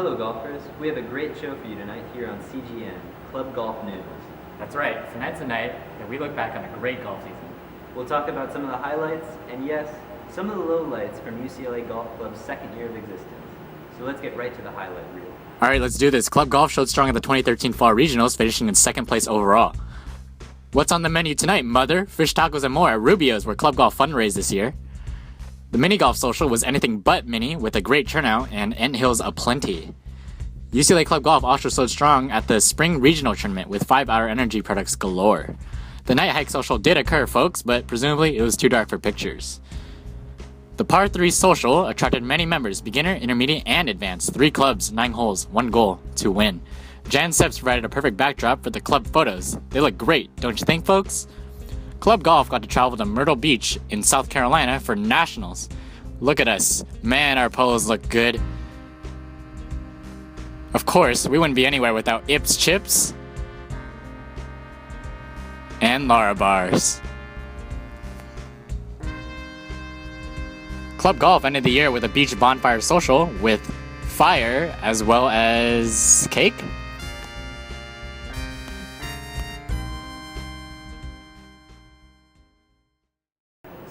Hello golfers, we have a great show for you tonight here on CGN, Club Golf News. That's right, tonight's the night that we look back on a great golf season. We'll talk about some of the highlights, and yes, some of the lowlights from UCLA Golf Club's second year of existence. So let's get right to the highlight reel. Alright, let's do this. Club Golf showed strong at the 2013 Fall Regionals, finishing in second place overall. What's on the menu tonight, mother? Fish tacos and more at Rubio's, where Club Golf fundraised this year. The mini golf social was anything but mini, with a great turnout and Ent Hills aplenty. UCLA Club Golf also showed strong at the Spring Regional Tournament with 5-hour energy products galore. The night hike social did occur, folks, but presumably it was too dark for pictures. The Par 3 social attracted many members, beginner, intermediate, and advanced. 3 clubs, 9 holes, 1 goal to win. Jan Steps provided a perfect backdrop for the club photos. They look great, don't you think, folks? Club Golf got to travel to Myrtle Beach in South Carolina for nationals. Look at us. Man, our polos look good. Of course, we wouldn't be anywhere without Ips Chips and Lara Bars. Club Golf ended the year with a beach bonfire social with fire as well as cake.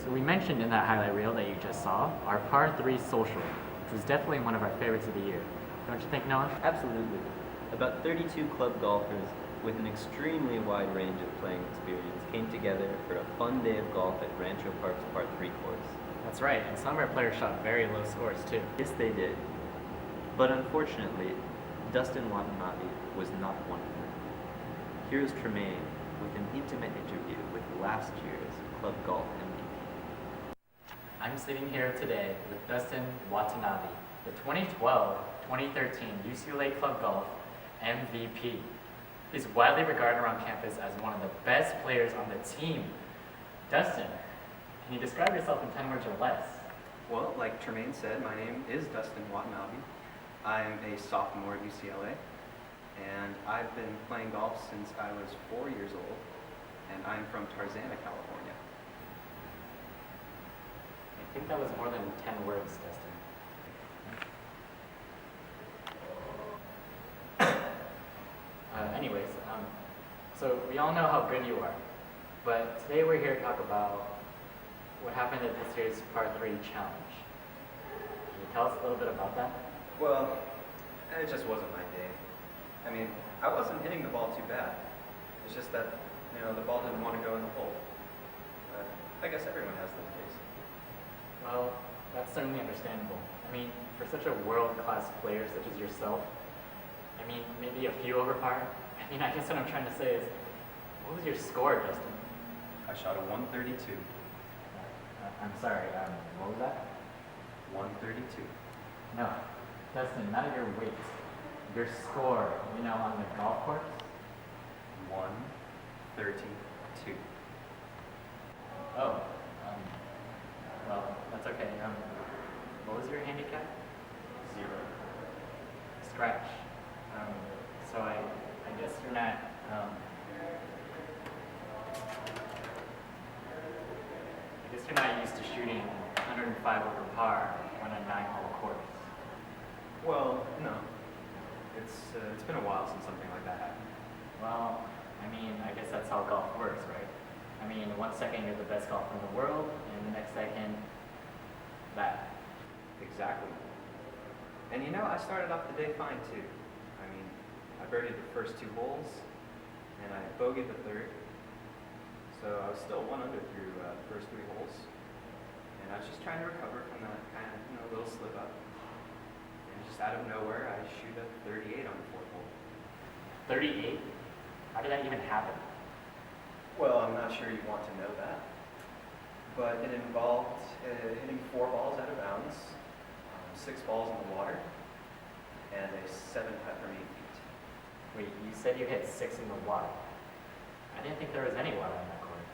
So we mentioned in that highlight reel that you just saw our Par 3 social, which was definitely one of our favorites of the year. Don't you think, Noah? Absolutely. About 32 club golfers with an extremely wide range of playing experience came together for a fun day of golf at Rancho Park's Par 3 course. That's right, and some of our players shot very low scores too. Yes, they did. But unfortunately, Dustin Watanabe was not one of them. Here's Tremaine with an intimate interview with last year's Club Golf MVP. I'm sitting here today with Dustin Watanabe, the 2012-2013 UCLA Club Golf MVP. He's widely regarded around campus as one of the best players on the team. Dustin, can you describe yourself in 10 words or less? Well, like Tremaine said, my name is Dustin Watanabe. I'm a sophomore at UCLA, and I've been playing golf since I was 4 years old, and I'm from Tarzana, California. I think that was more than 10 words, Dustin. So we all know how good you are, but today we're here to talk about what happened at this year's Par 3 Challenge. Can you tell us a little bit about that? Well, it just wasn't my day. I mean, I wasn't hitting the ball too bad. It's just that, the ball didn't want to go in the hole. But I guess everyone has those days. Well, that's certainly understandable. I mean, for such a world-class player such as yourself, maybe a few over par. I guess what I'm trying to say is, what was your score, Dustin? I shot a 132. I'm sorry, what was that? 132. No, Dustin, not your weight. Your score, on the golf course? 132. Oh, well, that's okay. What was your handicap? 0. Scratch. So I guess you're not, used to shooting 105 over par on a 9-hole course. Well, no. It's been a while since something like that happened. Well, I guess that's how golf works, right? 1 second you're the best golfer in the world, and the next second, that. Exactly. And I started off the day fine too. I birdied the first 2 holes, and I bogeyed the third. So I was still 1 under through the first 3 holes. And I was just trying to recover from that kind of, little slip up. And just out of nowhere, I shoot a 38 on the 4th hole. 38? How did that even happen? Well, I'm not sure you want to know that. But it involved hitting 4 balls out of bounds, 6 balls in the water, and a 7 putt from 8 feet. Wait, you said you hit 6 in the water. I didn't think there was any water in that course.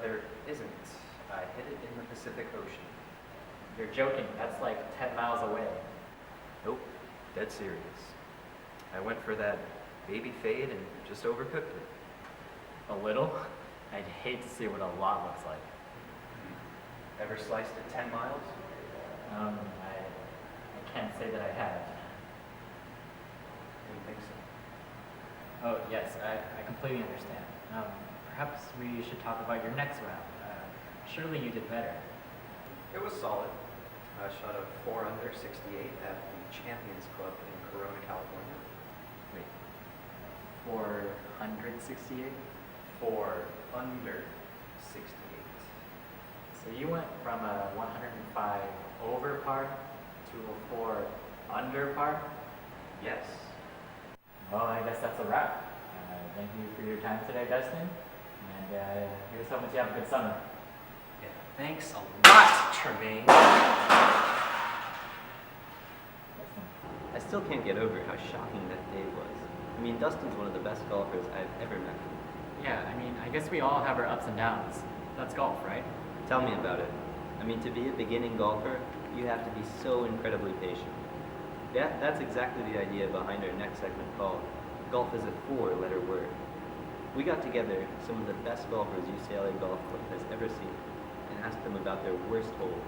There isn't. I hit it in the Pacific Ocean. You're joking. That's like 10 miles away. Nope. Dead serious. I went for that baby fade and just overcooked it. A little? I'd hate to see what a lot looks like. Ever sliced it 10 miles? I can't say that I have. Oh, yes, I completely understand. Perhaps we should talk about your next round. Surely you did better. It was solid. I shot a 4 under 68 at the Champions Club in Corona, California. Wait, 468? 4 under 68. So you went from a 105 over par to a 4 under par? Yes. Well, I guess that's a wrap. Thank you for your time today, Dustin. And here's hoping you have a good summer. Yeah. Thanks a lot, Tremaine. I still can't get over how shocking that day was. I mean, Dustin's one of the best golfers I've ever met. Yeah, I mean, I guess we all have our ups and downs. That's golf, right? Tell me about it. I mean, to be a beginning golfer, you have to be so incredibly patient. That's exactly the idea behind our next segment called Golf is a 4-letter word. We got together some of the best golfers UCLA Golf Club has ever seen and asked them about their worst hole.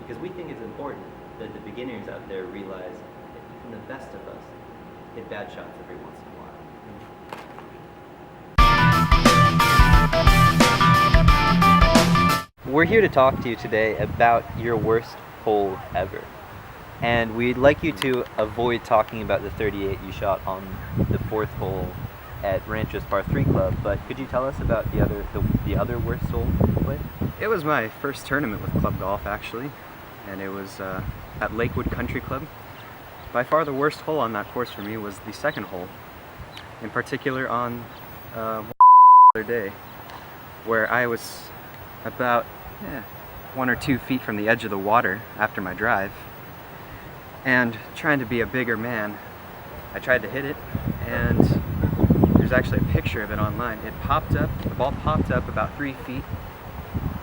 Because we think it's important that the beginners out there realize that even the best of us hit bad shots every once in a while. We're here to talk to you today about your worst hole ever. And we'd like you to avoid talking about the 38 you shot on the 4th hole at Rancho's Par 3 Club, but could you tell us about the other worst hole you played? It was my first tournament with Club Golf, actually, and it was at Lakewood Country Club. By far the worst hole on that course for me was the 2nd hole, in particular on one day, where I was about 1 or 2 feet from the edge of the water after my drive, and trying to be a bigger man, I tried to hit it, and there's actually a picture of it online. It popped up, the ball popped up about 3 feet,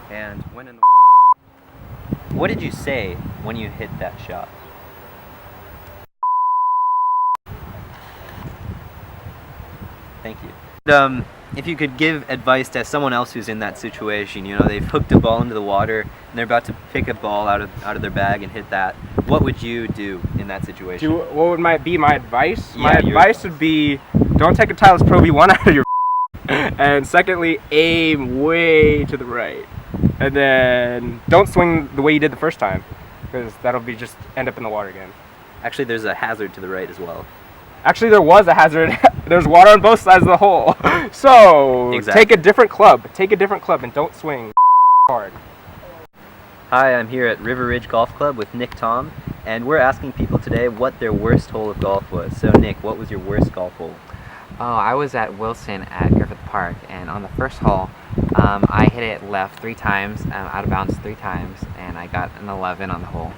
and went in the... What did you say when you hit that shot? Thank you. If you could give advice to someone else who's in that situation, you know, they've hooked a ball into the water and they're about to pick a ball out of their bag and hit that, what would you do in that situation? What would be my advice? Yeah, My advice would be, don't take a Titleist Pro V1 out of your and secondly, aim way to the right. And then don't swing the way you did the first time, because that'll be just end up in the water again. Actually, there's a hazard to the right as well. Actually, there was a hazard. There's water on both sides of the hole. So Exactly. take a different club. Take a different club and don't swing hard. Hi, I'm here at River Ridge Golf Club with Nick Tom, and we're asking people today what their worst hole of golf was. So Nick, what was your worst golf hole? Oh, I was at Wilson at Griffith Park, and on the first hole, I hit it left 3 times, out of bounds 3 times, and I got an 11 on the hole.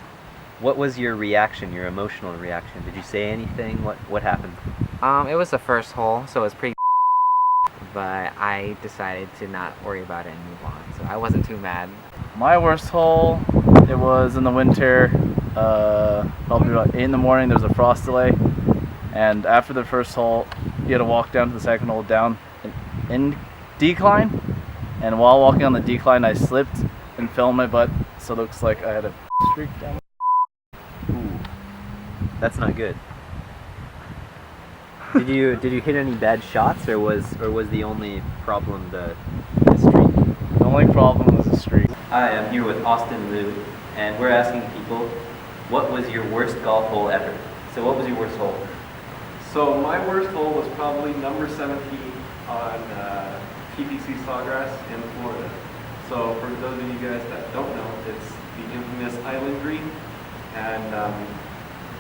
What was your reaction, your emotional reaction? Did you say anything? What happened? It was the first hole, so it was pretty but I decided to not worry about it and move on, so I wasn't too mad. My worst hole, it was in the winter, probably about 8 in the morning. There was a frost delay, and after the first hole, you had to walk down to the second hole down in decline, and while walking on the decline, I slipped and fell on my butt, so it looks like I had a streak down. Ooh, that's not good. Did you hit any bad shots, or was the only problem the streak? The only problem was the streak. Hi, I'm here with Austin Liu, and we're asking people, what was your worst golf hole ever? So what was your worst hole? So my worst hole was probably number 17 on PPC Sawgrass in Florida. So for those of you guys that don't know, it's the infamous Island Green, and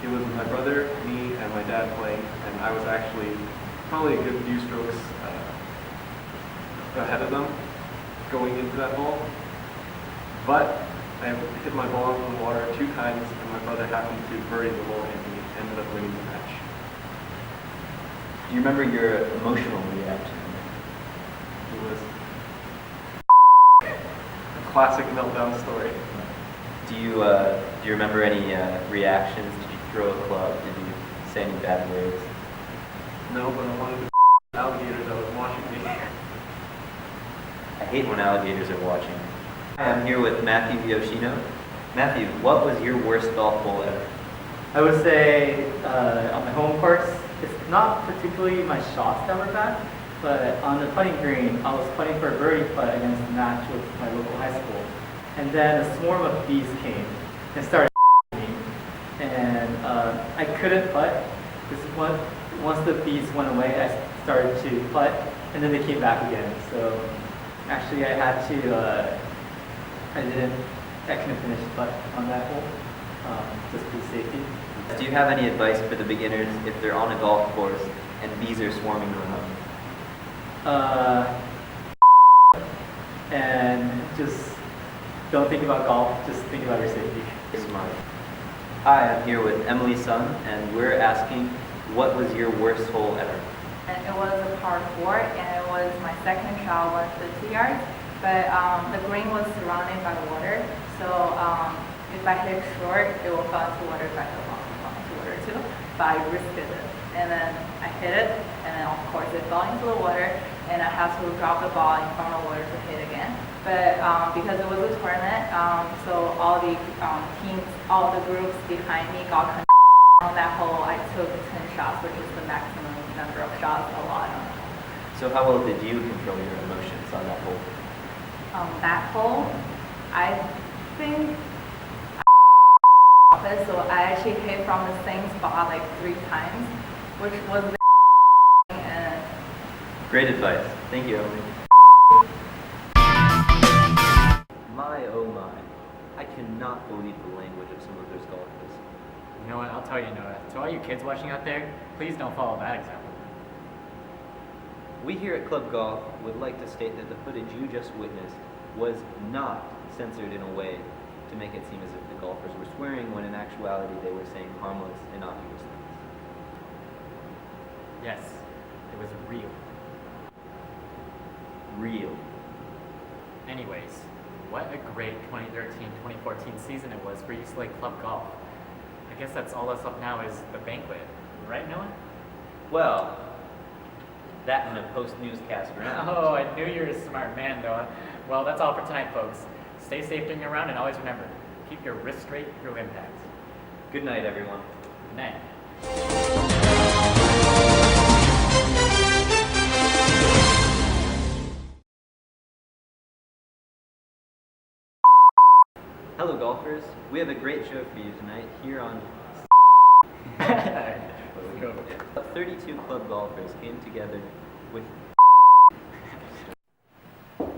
it was my brother, me, and my dad playing, and I was actually probably a good few strokes ahead of them going into that hole. But I hit my ball into the water 2 times, and my brother happened to bury the ball, and he ended up winning the match. Do you remember your emotional reaction? It was a classic meltdown story. Do you remember any reactions? Did you throw a club? Did you say any bad words? No, but I wanted the alligator that was watching me. I hate when alligators are watching. Hi, I'm here with Matthew Yoshino. Matthew, what was your worst golf hole ever? I would say on my home course, it's not particularly my shots that were bad, but on the putting green, I was putting for a birdie putt against the match with my local high school. And then a swarm of bees came and started me. And I couldn't putt. Once the bees went away, I started to putt, and then they came back again. So actually I had to, I couldn't finish the putt on that hole, just for safety. Do you have any advice for the beginners if they're on a golf course and bees are swarming around? And just don't think about golf, just think about your safety. Smart. Hi, I'm here with Emily Sun, and we're asking, what was your worst hole ever? And it was a par 4, and it was my second shot, 150 yards. But the green was surrounded by water, so if I hit it short, it will fall into water. If I hit it long, it will fall into water too. But I risked it, and then I hit it, and then of course it fell into the water, and I had to drop the ball in front of the water to hit again. But because it was a tournament, so all the teams, all the groups behind me got on that hole. I took 10 shots, which is the maximum number of shots allowed on that hole. So how well did you control your emotions on that hole? That hole, I think so I actually hit from the same spot like 3 times, which was and Great advice. Thank you, Emily. My oh my. I cannot believe the language of some of those golfers. You know what? I'll tell you, Noah. To all you kids watching out there, please don't follow that example. We here at Club Golf would like to state that the footage you just witnessed was not censored in a way to make it seem as if the golfers were swearing when in actuality they were saying harmless, innocuous things. Yes, it was real. Real. Anyways, what a great 2013-2014 season it was for East Lake Club Golf. I guess that's all that's left now is the banquet. Right, Noah? Well, that and a post-newscast round. Oh, I knew you were a smart man, Noah. Well, that's all for tonight, folks. Stay safe during your round, and always remember, keep your wrist straight through impact. Good night, everyone. Good night. Hello, golfers. We have a great show for you tonight here on 32 club golfers came together with... All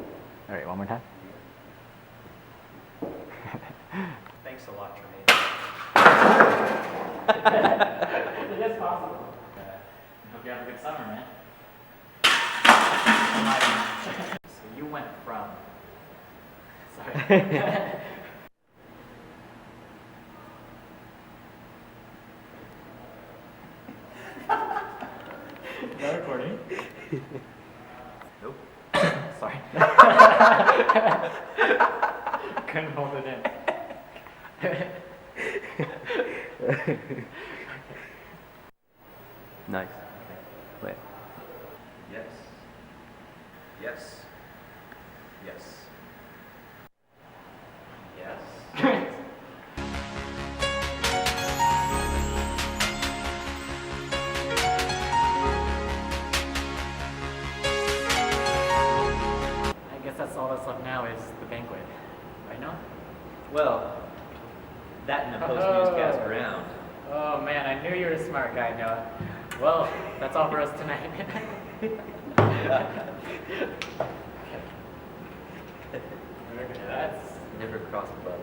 right, one more time. Thanks a lot, Tremaine. It is possible. Hope you have a good summer, man. So you went from... Sorry. Is that recording? Nope. Sorry. Couldn't hold it in. Nice. Wait. Yes. Yes. Yes. Yes. I guess that's all that's left now is the banquet. Right, Noah? Well, that and a post-newscast round. Oh man, I knew you were a smart guy, Noah. Well, that's all for us tonight. Okay, that's Never crossed above.